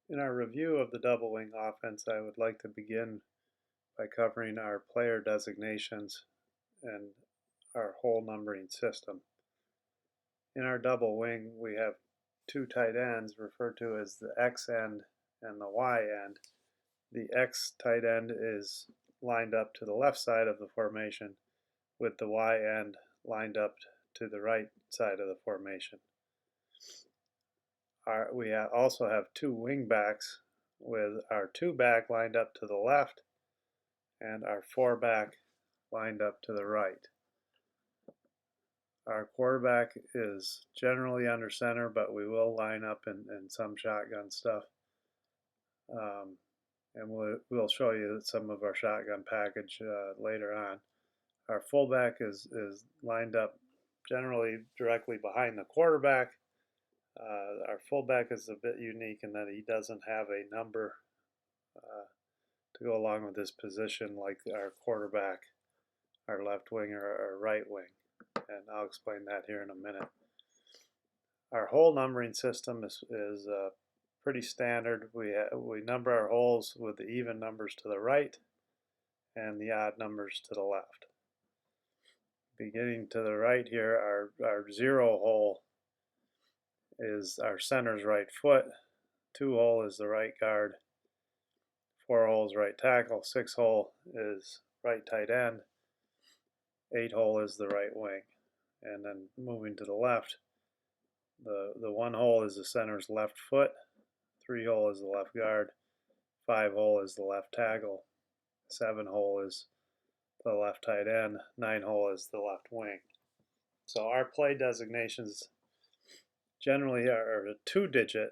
In our review of the double wing offense, I would like to begin by covering our player designations and our hole numbering system. In our double wing, we have two tight ends referred to as the X end and the Y end. The X tight end is lined up to the left side of the formation, with the Y end lined up to the right side of the formation. We also have two wing backs with our two back lined up to the left and our four back lined up to the right. Our quarterback is generally under center, but we will line up in some shotgun stuff. And we'll show you some of our shotgun package later on. Our fullback is lined up generally directly behind the quarterback. Our fullback is a bit unique in that he doesn't have a number to go along with his position like our quarterback, our left wing, or our right wing. And I'll explain that here in a minute. Our hole numbering system is pretty standard. We number our holes with the even numbers to the right and the odd numbers to the left. Beginning to the right here, our 0 hole is our center's right foot, 2 hole is the right guard, 4 hole is right tackle, 6 hole is right tight end, 8 hole is the right wing. And then moving to the left, the 1 hole is the center's left foot, 3 hole is the left guard, 5 hole is the left tackle, 7 hole is the left tight end, 9 hole is the left wing. So our play designations generally are a 2-digit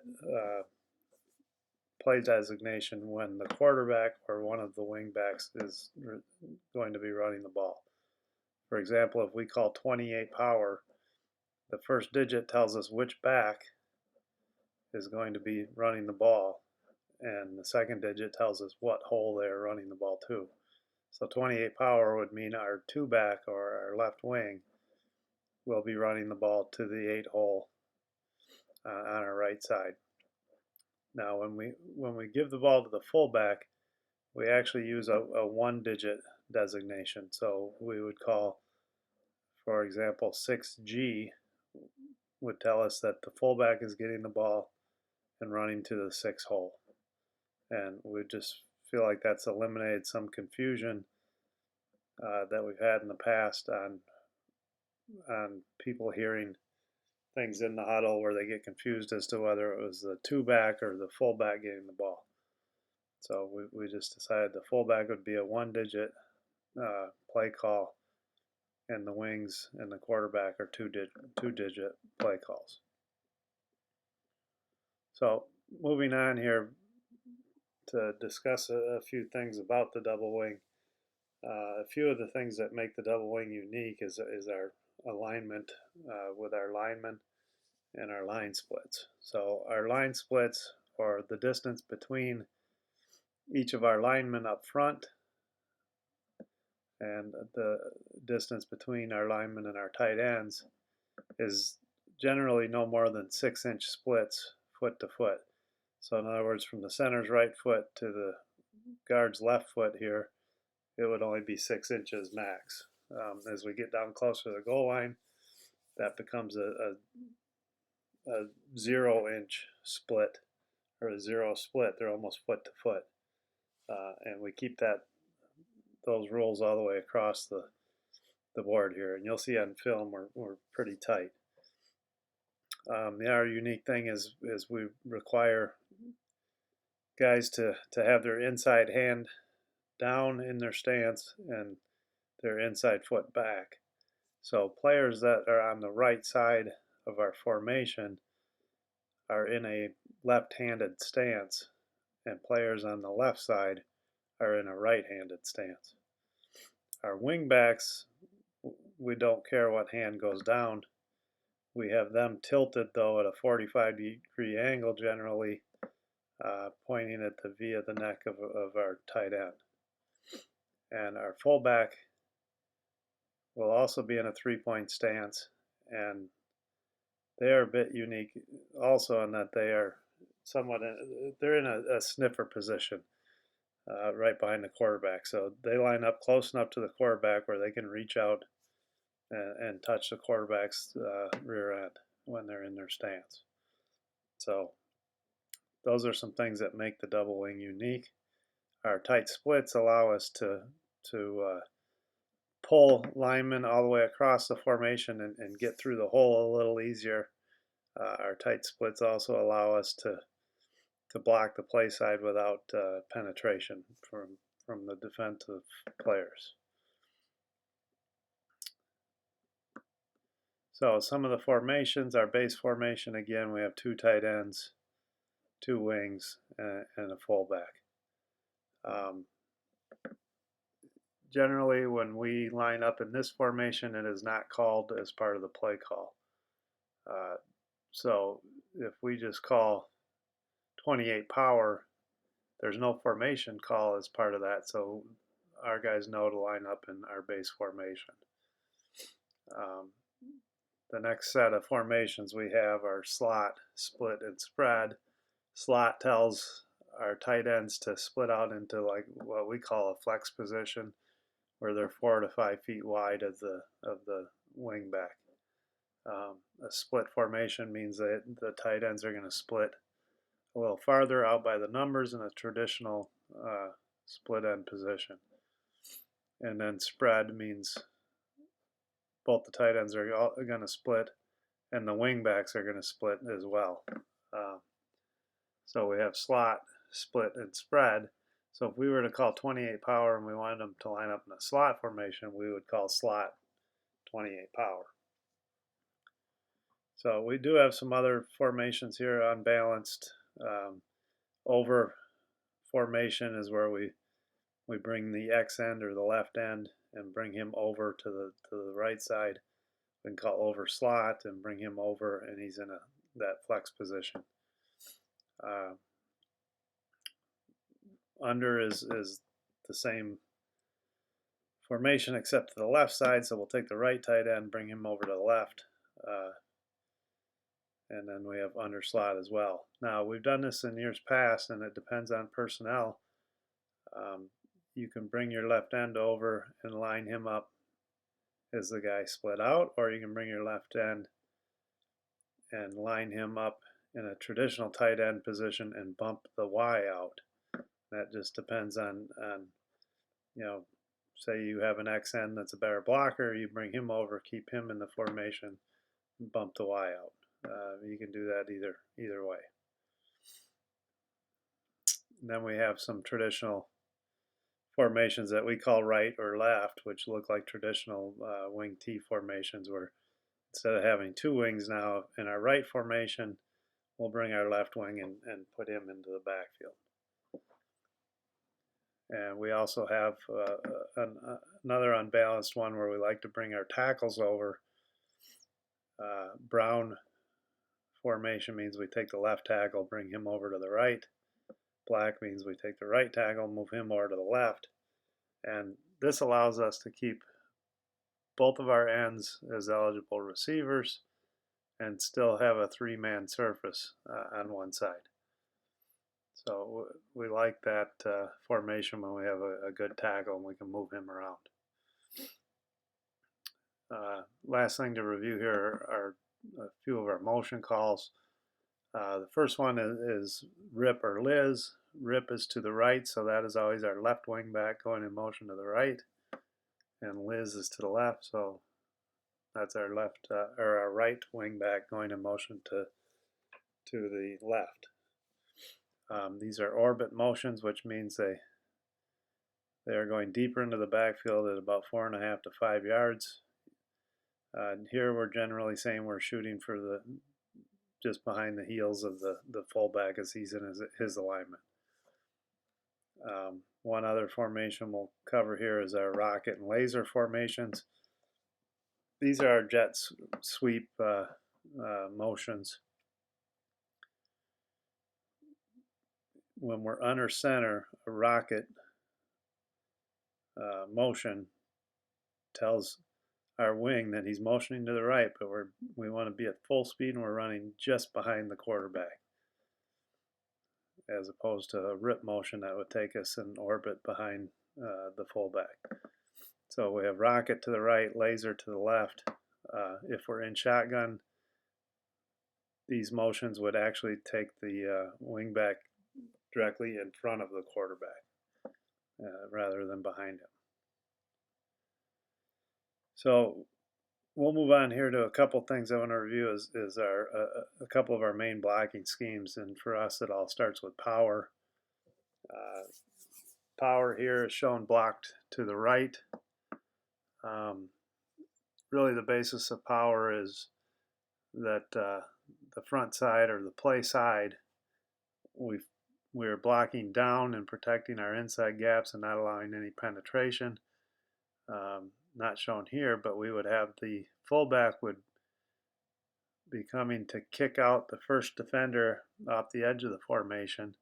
play designation when the quarterback or one of the wing backs is going to be running the ball. For example, if we call 28 power, the first digit tells us which back is going to be running the ball, and the second digit tells us what hole they're running the ball to. So 28 power would mean our 2 back or our left wing will be running the ball to the 8 hole on our right side. Now when we give the ball to the fullback, we actually use a 1-digit designation. So we would call, for example, 6G would tell us that the fullback is getting the ball and running to the 6 hole. And we just feel like that's eliminated some confusion that we've had in the past on people hearing things in the huddle where they get confused as to whether it was the 2 back or the fullback getting the ball. So we just decided the fullback would be a 1-digit play call, and the wings and the quarterback are 2-digit play calls. So moving on here to discuss a few things about the double wing. A few of the things that make the double wing unique is our alignment with our linemen and our line splits. So our line splits, or the distance between each of our linemen up front and the distance between our linemen and our tight ends, is generally no more than 6-inch splits foot to foot. So in other words, from the center's right foot to the guard's left foot here, it would only be 6 inches max. As we get down closer to the goal line, that becomes a 0-inch split, or a 0 split. They're almost foot to foot. And we keep those rules all the way across the board here. And you'll see on film we're pretty tight. The other unique thing is we require guys to have their inside hand down in their stance and their inside foot back. So players that are on the right side of our formation are in a left-handed stance, and players on the left side are in a right-handed stance. Our wing backs, we don't care what hand goes down. We have them tilted though at a 45-degree angle generally, pointing at the V of the neck of our tight end. And our fullback will also be in a 3-point stance, and they are a bit unique also in that they are somewhat, they're in a sniffer position right behind the quarterback. So they line up close enough to the quarterback where they can reach out and touch the quarterback's rear end when they're in their stance. So those are some things that make the double wing unique. Our tight splits allow us to pull linemen all the way across the formation and get through the hole a little easier. Our tight splits also allow us to block the play side without penetration from the defensive players. So some of the formations, our base formation, again, we have 2 tight ends, 2 wings, and a fullback. Generally, when we line up in this formation, it is not called as part of the play call. So if we just call 28 power, there's no formation call as part of that, so our guys know to line up in our base formation. The next set of formations we have are slot, split, and spread. Slot tells our tight ends to split out into like what we call a flex position, where they're 4 to 5 feet wide of the wing back. A split formation means that the tight ends are going to split a little farther out by the numbers in a traditional split end position. And then spread means both the tight ends are going to split and the wing backs are going to split as well. So we have slot, split, and spread. So if we were to call 28 power and we wanted them to line up in a slot formation, we would call slot 28 power. So we do have some other formations here, unbalanced. Over formation is where we bring the X end or the left end and bring him over to the right side. We can call over slot and bring him over, and he's in that flex position. Under is the same formation except to the left side, so we'll take the right tight end, bring him over to the left, and then we have under slot as well. Now, we've done this in years past, and it depends on personnel. You can bring your left end over and line him up as the guy split out, or you can bring your left end and line him up in a traditional tight end position and bump the Y out. That just depends on you know, say you have an X end that's a better blocker, you bring him over, keep him in the formation, and bump the Y out. You can do that either way. And then we have some traditional formations that we call right or left, which look like traditional wing T formations, where instead of having 2 wings now in our right formation, we'll bring our left wing and put him into the backfield. And we also have another unbalanced one where we like to bring our tackles over. Brown formation means we take the left tackle, bring him over to the right. Black means we take the right tackle, move him over to the left. And this allows us to keep both of our ends as eligible receivers and still have a 3-man surface on one side. So we like that formation when we have a good tackle and we can move him around. Last thing to review here are a few of our motion calls. The first one is rip or Liz. Rip is to the right, so that is always our left wing back going in motion to the right, and Liz is to the left, so that's our left or our right wing back going in motion to the left. These are orbit motions, which means they are going deeper into the backfield at about 4.5 to 5 yards. Here we're generally saying we're shooting for just behind the heels of the fullback as he's in his alignment. One other formation we'll cover here is our rocket and laser formations. These are our jet sweep motions. When we're under center, a rocket motion tells our wing that he's motioning to the right, but we want to be at full speed and we're running just behind the quarterback. as opposed to a rip motion that would take us in orbit behind the fullback. So we have rocket to the right, laser to the left. If we're in shotgun, these motions would actually take the wingback directly in front of the quarterback rather than behind him. So we'll move on here to a couple things I want to review is a couple of our main blocking schemes, and for us it all starts with power. Power here is shown blocked to the right. Really the basis of power is that the front side or the play side, we're blocking down and protecting our inside gaps and not allowing any penetration. Not shown here, but we would have the fullback would be coming to kick out the first defender off the edge of the formation,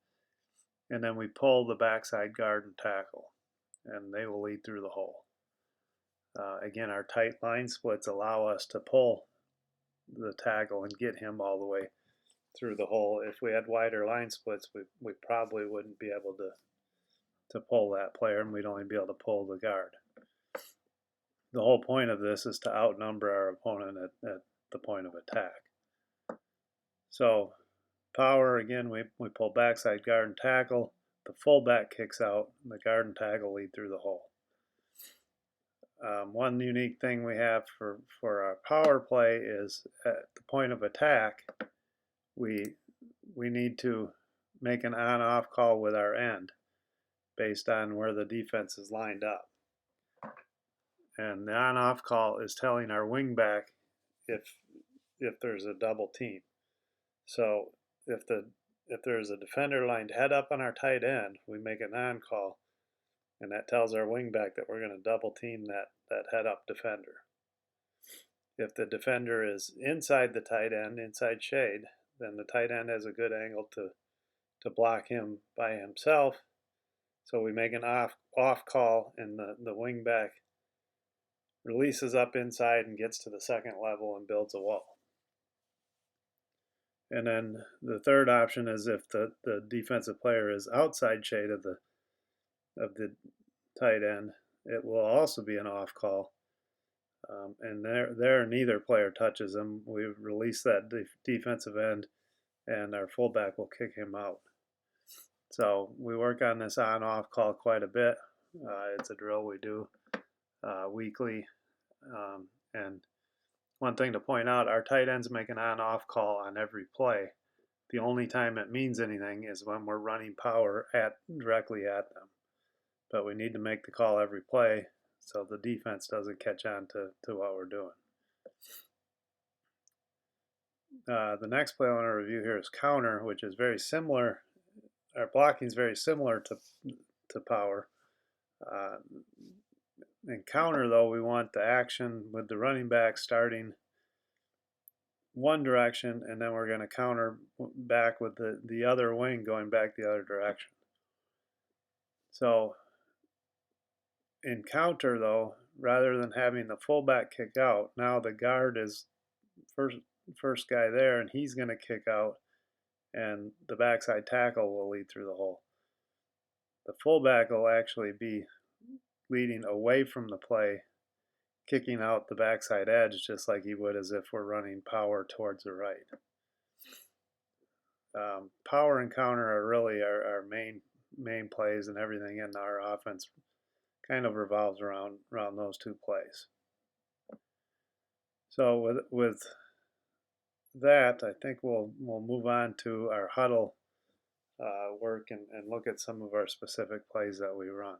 and then we pull the backside guard and tackle, and they will lead through the hole. Again, our tight line splits allow us to pull the tackle and get him all the way through the hole. If we had wider line splits, we probably wouldn't be able to pull that player, and we'd only be able to pull the guard. The whole point of this is to outnumber our opponent at the point of attack. So power, again, we pull backside guard and tackle. The fullback kicks out, and the guard and tackle lead through the hole. One unique thing we have for our power play is at the point of attack, we need to make an on-off call with our end based on where the defense is lined up. And the on-off call is telling our wingback if there's a double team. So if there's a defender lined head up on our tight end, we make an on call, and that tells our wingback that we're going to double team that head up defender. If the defender is inside the tight end, inside shade, then the tight end has a good angle to block him by himself. So we make an off call, and the wingback releases up inside and gets to the second level and builds a wall. And then the third option is if the defensive player is outside shade of the tight end, it will also be an off call. And there neither player touches him. We release that defensive end, and our fullback will kick him out. So we work on this on-off call quite a bit. It's a drill we do weekly. And one thing to point out, our tight ends make an on-off call on every play. The only time it means anything is when we're running power directly at them. But we need to make the call every play so the defense doesn't catch on to what we're doing. The next play I want to review here is counter, which is very similar. Our blocking is very similar to power. In counter, though, we want the action with the running back starting one direction, and then we're going to counter back with the other wing going back the other direction. So in counter, though, rather than having the fullback kick out, now the guard is first guy there, and he's going to kick out, and the backside tackle will lead through the hole. The fullback will actually be leading away from the play, kicking out the backside edge just like he would as if we're running power towards the right. Power and counter are really our main plays, and everything in our offense kind of revolves around those two plays. So with that, I think we'll move on to our huddle work and look at some of our specific plays that we run.